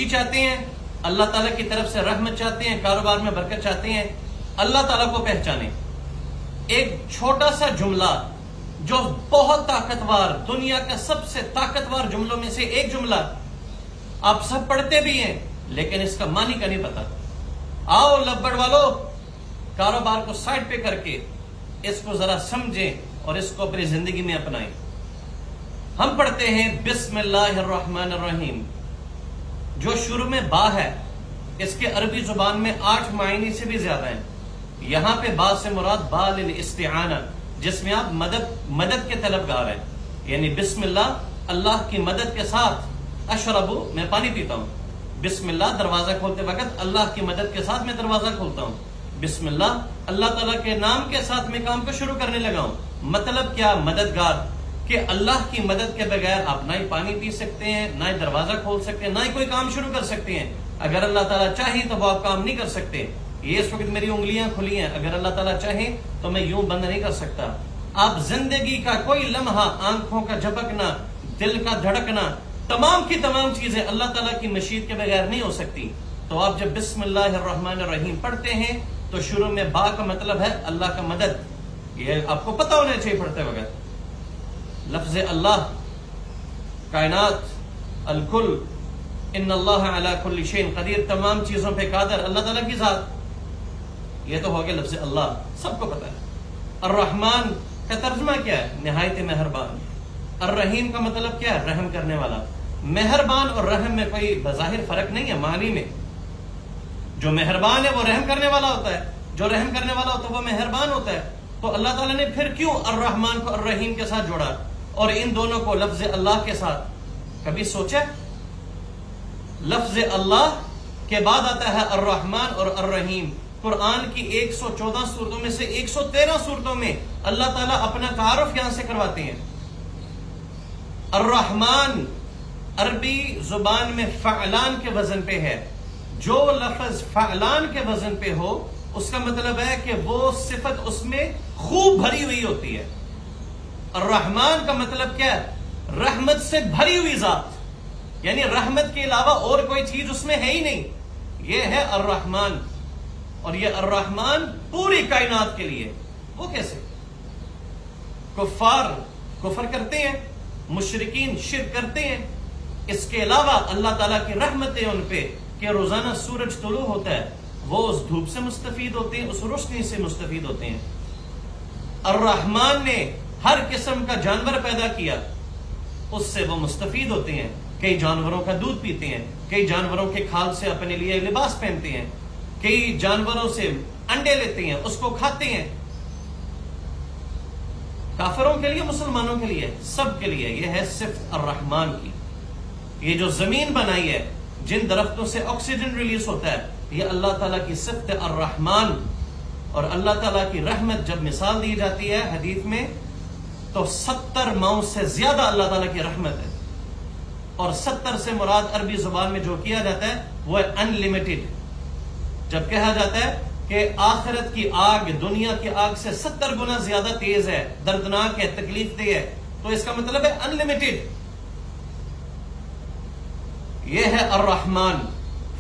چاہتے ہیں، اللہ تعالیٰ کی طرف سے رحمت چاہتے ہیں، کاروبار میں برکت چاہتے ہیں، اللہ تعالیٰ کو پہچانیں۔ ایک چھوٹا سا جملہ جو بہت طاقتور، دنیا کا سب سے طاقتور جملوں میں سے ایک جملہ، آپ سب پڑھتے بھی ہیں لیکن اس کا معنی کا نہیں پتا۔ آؤ لبڑ والو، کاروبار کو سائڈ پہ کر کے اس کو ذرا سمجھیں اور اس کو اپنی زندگی میں اپنائیں۔ ہم پڑھتے ہیں بسم اللہ الرحمن الرحیم، جو شروع میں با ہے، اس کے عربی زبان میں 8 معنی سے بھی زیادہ ہیں۔ یہاں پہ با سے مراد با للاستعانہ، جس میں آپ مدد کے طلبگار ہیں، یعنی بسم اللہ، اللہ کی مدد کے ساتھ، اشربو، میں پانی پیتا ہوں، بسم اللہ دروازہ کھولتے وقت اللہ کی مدد کے ساتھ میں دروازہ کھولتا ہوں، بسم اللہ، اللہ تعالیٰ کے نام کے ساتھ میں کام کو شروع کرنے لگا ہوں۔ مطلب کیا؟ مددگار، کہ اللہ کی مدد کے بغیر آپ نہ ہی پانی پی سکتے ہیں، نہ ہی دروازہ کھول سکتے ہیں، نہ ہی کوئی کام شروع کر سکتے ہیں۔ اگر اللہ تعالیٰ چاہے تو وہ آپ کام نہیں کر سکتے۔ یہ اس وقت میری انگلیاں کھلی ہیں، اگر اللہ تعالیٰ چاہے تو میں یوں بند نہیں کر سکتا۔ آپ زندگی کا کوئی لمحہ، آنکھوں کا جھپکنا، دل کا دھڑکنا، تمام کی تمام چیزیں اللہ تعالیٰ کی مشیت کے بغیر نہیں ہو سکتی۔ تو آپ جب بسم اللہ الرحمن الرحیم پڑھتے ہیں تو شروع میں با کا مطلب ہے اللہ کا مدد، یہ آپ کو پتہ ہونا چاہیے پڑھتے وقت۔ لفظ اللہ، کائنات، الکل، ان اللہ علی کل شیء قدیر، تمام چیزوں پہ قادر اللہ تعالیٰ کی ذات، یہ تو ہو گیا لفظ اللہ، سب کو پتہ ہے۔ الرحمن کا ترجمہ کیا ہے؟ نہایت مہربان۔ الرحیم کا مطلب کیا ہے؟ رحم کرنے والا۔ مہربان اور رحم میں کوئی بظاہر فرق نہیں ہے معنی میں۔ جو مہربان ہے وہ رحم کرنے والا ہوتا ہے، جو رحم کرنے والا ہوتا ہے وہ مہربان ہوتا ہے۔ تو اللہ تعالیٰ نے پھر کیوں الرحمن کو الرحیم کے ساتھ جوڑا اور ان دونوں کو لفظ اللہ کے ساتھ؟ کبھی سوچا؟ لفظ اللہ کے بعد آتا ہے الرحمن اور الرحیم۔ قرآن کی 114 سورتوں میں سے 113 سورتوں میں اللہ تعالیٰ اپنا تعارف یہاں سے کرواتے ہیں۔ الرحمن عربی زبان میں فعلان کے وزن پہ ہے۔ جو لفظ فعلان کے وزن پہ ہو اس کا مطلب ہے کہ وہ صفت اس میں خوب بھری ہوئی ہوتی ہے۔ الرحمن کا مطلب کیا ہے؟ رحمت سے بھری ہوئی ذات، یعنی رحمت کے علاوہ اور کوئی چیز اس میں ہے ہی نہیں، یہ ہے الرحمن۔ اور یہ الرحمن پوری کائنات کے لیے۔ وہ کیسے؟ کفار کفر کرتے ہیں، مشرکین شرک کرتے ہیں، اس کے علاوہ اللہ تعالیٰ کی رحمتیں ان پہ کہ روزانہ سورج طلوع ہوتا ہے، وہ اس دھوپ سے مستفید ہوتے ہیں، اس روشنی سے مستفید ہوتے ہیں۔ الرحمن نے ہر قسم کا جانور پیدا کیا، اس سے وہ مستفید ہوتے ہیں۔ کئی جانوروں کا دودھ پیتے ہیں، کئی جانوروں کے کھال سے اپنے لیے لباس پہنتے ہیں، کئی جانوروں سے انڈے لیتے ہیں، اس کو کھاتے ہیں۔ کافروں کے لیے، مسلمانوں کے لیے، سب کے لیے یہ ہے صفت الرحمن کی۔ یہ جو زمین بنائی ہے، جن درختوں سے آکسیجن ریلیز ہوتا ہے، یہ اللہ تعالیٰ کی صفت الرحمن۔ اور اللہ تعالیٰ کی رحمت جب مثال دی جاتی ہے حدیث میں تو 70 ماؤں سے زیادہ اللہ تعالیٰ کی رحمت ہے۔ اور 70 سے مراد عربی زبان میں جو کیا جاتا ہے وہ ہے انلیمیٹڈ۔ جب کہا جاتا ہے کہ آخرت کی آگ دنیا کی آگ سے 70 گنا زیادہ تیز ہے، دردناک ہے، تکلیف دہ ہے، تو اس کا مطلب ہے انلیمیٹڈ۔ یہ ہے الرحمن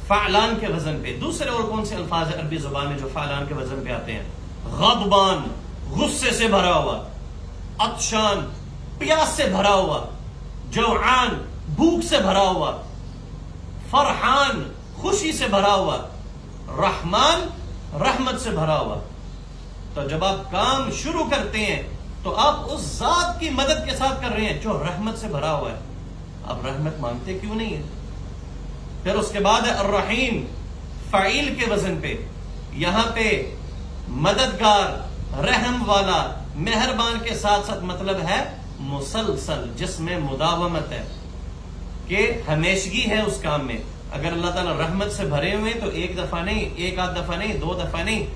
فعلان کے وزن پہ۔ دوسرے اور کون سے الفاظ ہیں عربی زبان میں جو فعلان کے وزن پہ آتے ہیں؟ غضبان، غصے سے بھرا ہوا، عطشان، پیاس سے بھرا ہوا، جوعان، بھوک سے بھرا ہوا، فرحان، خوشی سے بھرا ہوا، رحمان، رحمت سے بھرا ہوا۔ تو جب آپ کام شروع کرتے ہیں تو آپ اس ذات کی مدد کے ساتھ کر رہے ہیں جو رحمت سے بھرا ہوا ہے۔ آپ رحمت مانگتے کیوں نہیں ہیں؟ پھر اس کے بعد ہے الرحیم، فعیل کے وزن پہ۔ یہاں پہ مددگار، رحم والا، مہربان کے ساتھ ساتھ مطلب ہے مسلسل، جس میں مداومت ہے، کہ ہمیشگی ہے اس کام میں۔ اگر اللہ تعالیٰ رحمت سے بھرے ہوئے تو ایک دفعہ نہیں، ایک آدھ دفعہ نہیں، 2 دفعہ نہیں،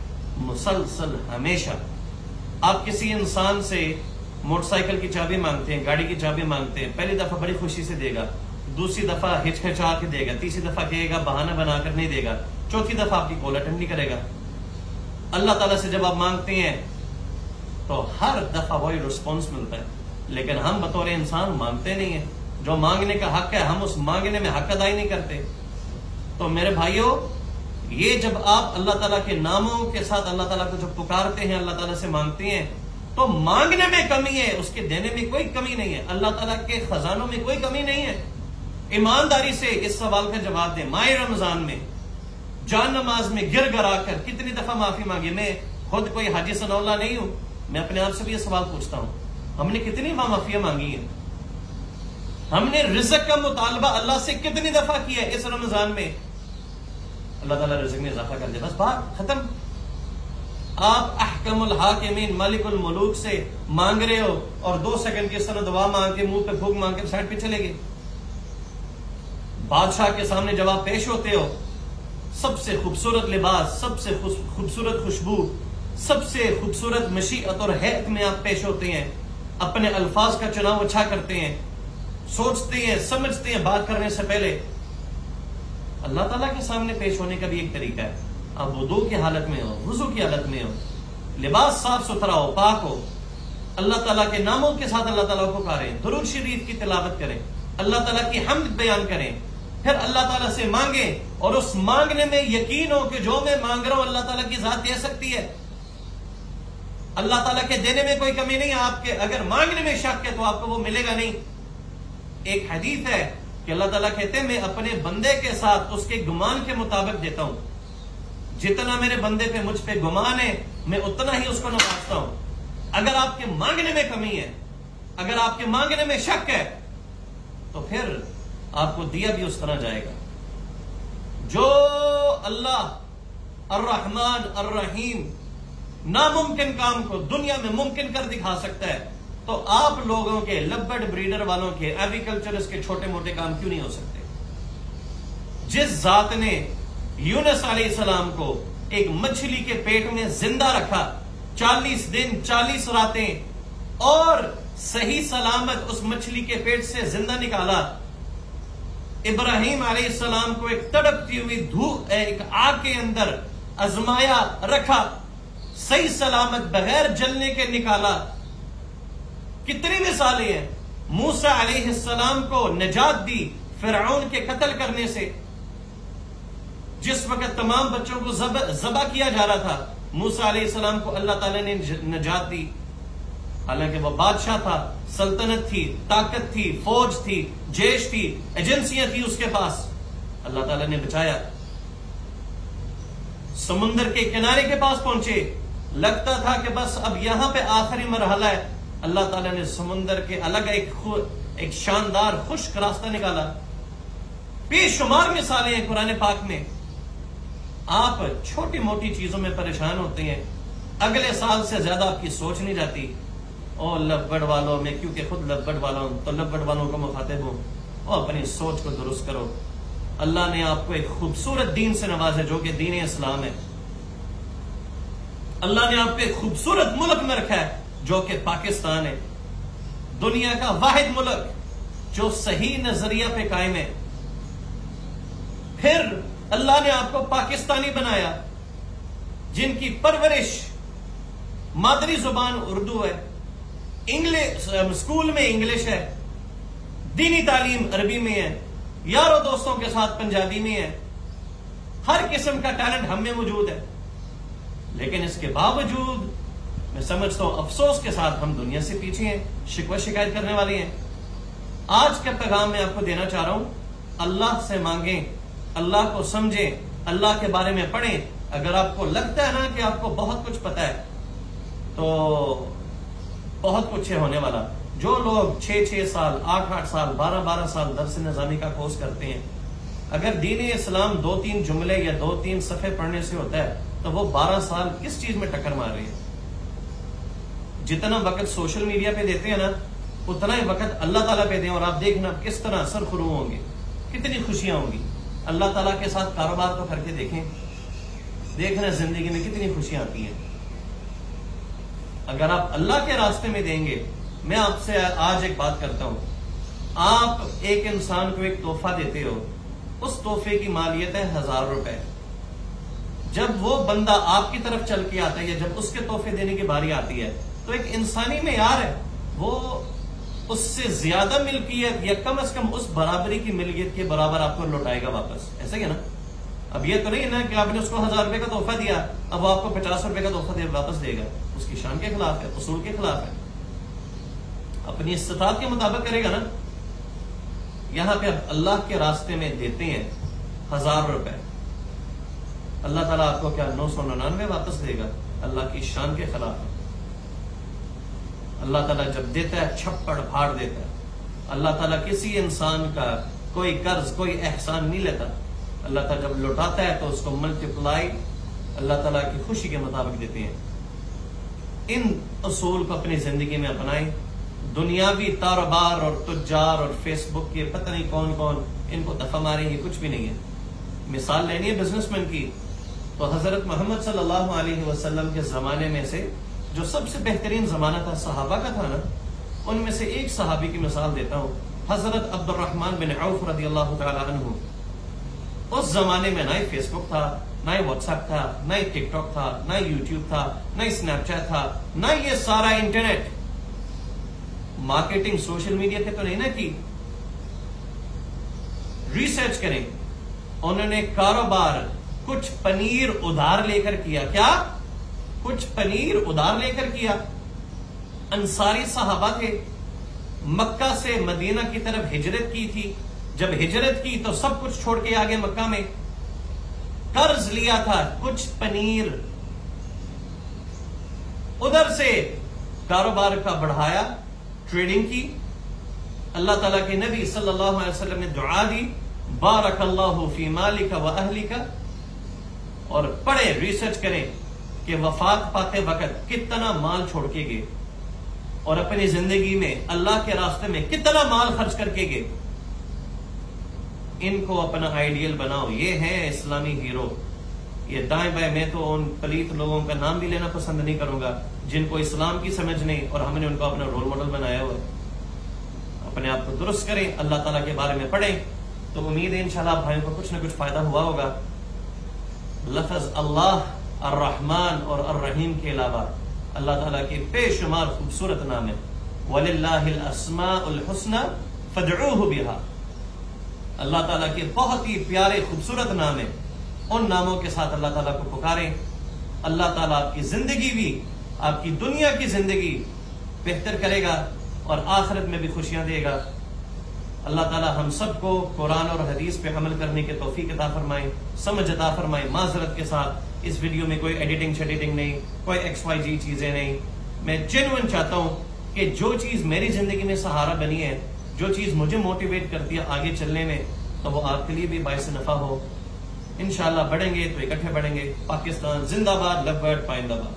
مسلسل، ہمیشہ۔ آپ کسی انسان سے موٹر سائیکل کی چابی مانگتے ہیں، گاڑی کی چابی مانگتے ہیں، پہلی دفعہ بڑی خوشی سے دے گا، دوسری دفعہ ہچکچا کے دے گا، تیسری دفعہ کہے گا بہانہ بنا کر نہیں دے گا، چوتھی دفعہ آپ کی کال اٹینڈ نہیں کرے گا۔ اللہ تعالیٰ سے جب آپ مانگتے ہیں تو ہر دفعہ وہی رسپانس ملتا ہے، لیکن ہم بطور انسان مانگتے نہیں ہیں۔ جو مانگنے کا حق ہے ہم اس مانگنے میں حق ادا ہی نہیں کرتے۔ تو میرے بھائیوں، یہ جب آپ اللہ تعالیٰ کے ناموں کے ساتھ اللہ تعالیٰ کو جب پکارتے ہیں، اللہ تعالیٰ سے مانگتے ہیں، تو مانگنے میں کمی ہے، اس کے دینے میں کوئی کمی نہیں ہے، اللہ تعالیٰ کے خزانوں میں کوئی کمی نہیں ہے۔ ایمانداری سے اس سوال کا جواب دیں۔ ماہ رمضان میں جان نماز میں گر گرا کر کتنی دفعہ معافی مانگی؟ میں خود کوئی حاجی ثناء اللہ نہیں ہوں، میں اپنے آپ سے بھی یہ سوال پوچھتا ہوں، ہم نے کتنی معافیاں مانگی ہیں؟ ہم نے رزق کا مطالبہ اللہ سے کتنی دفعہ کیا ہے اس رمضان میں؟ اللہ تعالیٰ رزق میں اضافہ کر دے، بس بات ختم۔ آپ احکم الحاکمین مالک الملوک سے مانگ رہے ہو اور 2 سیکنڈ کی اس طرح دعا مانگ کے منہ پہ پھونک مانگ کے سائڈ پہ چلے گئے۔ بادشاہ کے سامنے جب آپ پیش ہوتے ہو، سب سے خوبصورت لباس، سب سے خوبصورت خوشبو، سب سے خوبصورت مشیت اور حیت میں آپ پیش ہوتے ہیں، اپنے الفاظ کا چناؤ اچھا کرتے ہیں، سوچتے ہیں، سمجھتے ہیں بات کرنے سے پہلے۔ اللہ تعالیٰ کے سامنے پیش ہونے کا بھی ایک طریقہ ہے، آپ وضو کی حالت میں ہو، وضو کی حالت میں ہو، لباس صاف ستھرا ہو، پاک ہو، اللہ تعالیٰ کے ناموں کے ساتھ اللہ تعالیٰ کو پکاریں، درود شریف کی تلاوت کریں، اللہ تعالیٰ کی حمد بیان کریں، پھر اللہ تعالیٰ سے مانگیں، اور اس مانگنے میں یقین ہو کہ جو میں مانگ رہا ہوں اللہ تعالیٰ کی ذات دے سکتی ہے، اللہ تعالیٰ کے دینے میں کوئی کمی نہیں ہے۔ آپ کے اگر مانگنے میں شک ہے تو آپ کو وہ ملے گا نہیں۔ ایک حدیث ہے کہ اللہ تعالیٰ کہتے ہیں میں اپنے بندے کے ساتھ اس کے گمان کے مطابق دیتا ہوں، جتنا میرے بندے پہ مجھ پہ گمان ہے میں اتنا ہی اس کو نوازتا ہوں۔ اگر آپ کے مانگنے میں کمی ہے، اگر آپ کے مانگنے میں شک ہے، تو پھر آپ کو دیا بھی اس طرح جائے گا۔ جو اللہ الرحمن الرحیم ناممکن کام کو دنیا میں ممکن کر دکھا سکتا ہے، تو آپ لوگوں کے لبڈ بریڈر والوں کے ایگریکلچرسٹ کے چھوٹے موٹے کام کیوں نہیں ہو سکتے؟ جس ذات نے یونس علیہ السلام کو ایک مچھلی کے پیٹ میں زندہ رکھا، 40 دن 40 راتیں، اور صحیح سلامت اس مچھلی کے پیٹ سے زندہ نکالا، ابراہیم علیہ السلام کو ایک تڑپتی ہوئی ایک آگ کے اندر آزمایا رکھا، صحیح سلامت بغیر جلنے کے نکالا۔ کتنی مثالیں ہیں۔ موسیٰ علیہ السلام کو نجات دی فرعون کے قتل کرنے سے، جس وقت تمام بچوں کو ذبح کیا جا رہا تھا، موسیٰ علیہ السلام کو اللہ تعالیٰ نے نجات دی، حالانکہ وہ بادشاہ تھا، سلطنت تھی، طاقت تھی، فوج تھی، جیش تھی، ایجنسیاں تھی اس کے پاس، اللہ تعالیٰ نے بچایا۔ سمندر کے کنارے کے پاس پہنچے، لگتا تھا کہ بس اب یہاں پہ آخری مرحلہ ہے، اللہ تعالیٰ نے سمندر کے الگ ایک شاندار خشک راستہ نکالا۔ بے شمار مثالیں ہیں قرآن پاک میں۔ آپ چھوٹی موٹی چیزوں میں پریشان ہوتے ہیں، اگلے سال سے زیادہ آپ کی سوچ نہیں جاتی، او لبڑ والوں میں، کیونکہ خود لبڑ والوں تو لبڑ والوں کو مخاطب ہوں، او اپنی سوچ کو درست کرو۔ اللہ نے آپ کو ایک خوبصورت دین سے نوازا جو کہ دین اسلام ہے۔ اللہ نے آپ کو ایک خوبصورت ملک میں رکھا ہے جو کہ پاکستان ہے، دنیا کا واحد ملک جو صحیح نظریہ پہ قائم ہے۔ پھر اللہ نے آپ کو پاکستانی بنایا جن کی پرورش مادری زبان اردو ہے، اسکول میں انگلش ہے، دینی تعلیم عربی میں ہے، یاروں دوستوں کے ساتھ پنجابی میں ہے، ہر قسم کا ٹیلنٹ ہم میں موجود ہے، لیکن اس کے باوجود میں سمجھتا ہوں افسوس کے ساتھ ہم دنیا سے پیچھے ہیں، شکوہ شکایت کرنے والے ہیں۔ آج کا پیغام میں آپ کو دینا چاہ رہا ہوں، اللہ سے مانگیں، اللہ کو سمجھیں، اللہ کے بارے میں پڑھیں۔ اگر آپ کو لگتا ہے نا کہ آپ کو بہت کچھ پتا ہے تو بہت کچھ ہے ہونے والا۔ جو لوگ 6 سال 8 سال 12 سال درس نظامی کا کورس کرتے ہیں، اگر دین اسلام 2-3 جملے یا 2-3 صفحے پڑھنے سے ہوتا ہے تو وہ 12 سال کس چیز میں ٹکر مار رہے ہیں؟ جتنا وقت سوشل میڈیا پہ دیتے ہیں نا، اتنا ہی وقت اللہ تعالیٰ پہ دیں، اور آپ دیکھنا کس طرح سرخرو ہوں گے، کتنی خوشیاں ہوں گی۔ اللہ تعالیٰ کے ساتھ کاروبار تو کر کے دیکھیں، دیکھنا زندگی میں کتنی خوشیاں آتی ہیں۔ اگر آپ اللہ کے راستے میں دیں گے، میں آپ سے آج ایک بات کرتا ہوں، آپ ایک انسان کو ایک تحفہ دیتے ہو، اس تحفے کی مالیت ہے 1000 روپے۔ جب وہ بندہ آپ کی طرف چل کے آتا ہے یا جب اس کے تحفے دینے کی باری آتی ہے تو ایک انسانی معیار ہے، وہ اس سے زیادہ ملکیت یا کم از کم اس برابری کی ملکیت کے برابر آپ کو لوٹائے گا واپس، ایسا کیا نا؟ اب یہ تو نہیں ہے نا کہ آپ نے اس کو 1000 روپے کا تحفہ دیا اب وہ آپ کو 50 روپے کا تحفہ واپس دے گا. اس کی شان کے خلاف ہے, اصول کے خلاف ہے. اپنی استطاعت کے مطابق کرے گا نا. یہاں پہ اب اللہ کے راستے میں دیتے ہیں 1000 روپے, اللہ تعالیٰ آپ کو کیا 999 واپس دے گا؟ اللہ کی شان کے خلاف ہے. اللہ تعالیٰ جب دیتا ہے چھپڑ پھاڑ دیتا ہے. اللہ تعالیٰ کسی انسان کا کوئی قرض کوئی احسان نہیں لیتا. اللہ تعالیٰ جب لوٹاتا ہے تو اس کو ملٹیپلائی اللہ تعالیٰ کی خوشی کے مطابق دیتے ہیں. ان اصول کو اپنی زندگی میں اپنائیں. دنیاوی کاروبار اور تجار اور فیس بک کے پتہ نہیں کون کون ان کو دفعہ ماریں, یہ کچھ بھی نہیں ہے. مثال لینی ہے بزنس مین کی تو حضرت محمد صلی اللہ علیہ وسلم کے زمانے میں سے جو سب سے بہترین زمانہ تھا صحابہ کا تھا نا, ان میں سے ایک صحابی کی مثال دیتا ہوں, حضرت عبد الرحمن بن عوف رضی اللہ تعالی عنہ. اس زمانے میں نہ ہی فیس بک تھا, نہ ہی واٹس ایپ تھا, نہ ہی ٹک ٹاک تھا, نہ ہی یوٹیوب تھا, نہ ہی اسنیپ چیٹ تھا, نہ یہ سارا انٹرنیٹ. مارکیٹنگ سوشل میڈیا پہ تو نہیں نا کی. ریسرچ کریں, انہوں نے کاروبار کچھ پنیر ادھار لے کر کیا. کیا؟ کچھ پنیر ادھار لے کر کیا. انصاری صحابہ تھے, مکہ سے مدینہ کی طرف ہجرت کی تھی. جب ہجرت کی تو سب کچھ چھوڑ کے آگے مکہ میں قرض لیا تھا کچھ پنیر, ادھر سے کاروبار کا بڑھایا, ٹریڈنگ کی. اللہ تعالیٰ کے نبی صلی اللہ علیہ وسلم نے دعا دی, بارک اللہ فی مالک و اہلک. اور پڑھیں, ریسرچ کریں کہ وفات پاتے وقت کتنا مال چھوڑ کے گئے اور اپنی زندگی میں اللہ کے راستے میں کتنا مال خرچ کر کے گئے. ان کو اپنا آئیڈیل بناؤ. یہ ہیں اسلامی ہیرو. یہ دائیں بائیں, میں تو ان پلیت لوگوں کا نام بھی لینا پسند نہیں کروں گا جن کو اسلام کی سمجھ نہیں اور ہم نے ان کو اپنا رول ماڈل بنایا ہوا ہے. اپنے آپ کو درست کریں, اللہ تعالیٰ کے بارے میں پڑھیں, تو امید ہے انشاءاللہ بھائیوں کو کچھ نہ کچھ فائدہ ہوا ہوگا. لفظ اللہ, الرحمن اور الرحیم کے علاوہ اللہ تعالیٰ کے بے شمار خوبصورت نام ہے. وَلِلَّهِ الْأَسْمَاءُ الْحُسْنَى فَادْعُوهُ بِهَا. اللہ تعالیٰ کے بہت ہی پیارے خوبصورت نام ہیں, ان ناموں کے ساتھ اللہ تعالیٰ کو پکاریں. اللہ تعالیٰ آپ کی زندگی بھی, آپ کی دنیا کی زندگی بہتر کرے گا اور آخرت میں بھی خوشیاں دے گا. اللہ تعالیٰ ہم سب کو قرآن اور حدیث پہ عمل کرنے کے توفیق عطا فرمائے, سمجھ عطا فرمائے. معذرت کے ساتھ اس ویڈیو میں کوئی ایڈیٹنگ نہیں, کوئی XYZ چیزیں نہیں. میں جینوئن چاہتا ہوں کہ جو چیز میری زندگی میں سہارا بنی ہے, جو چیز مجھے موٹیویٹ کرتی ہے آگے چلنے میں, تو وہ آپ کے لیے بھی باعث نفع ہو. انشاءاللہ بڑھیں گے تو اکٹھے بڑھیں گے. پاکستان زندہ باد, لو برڈ پائندہ باد.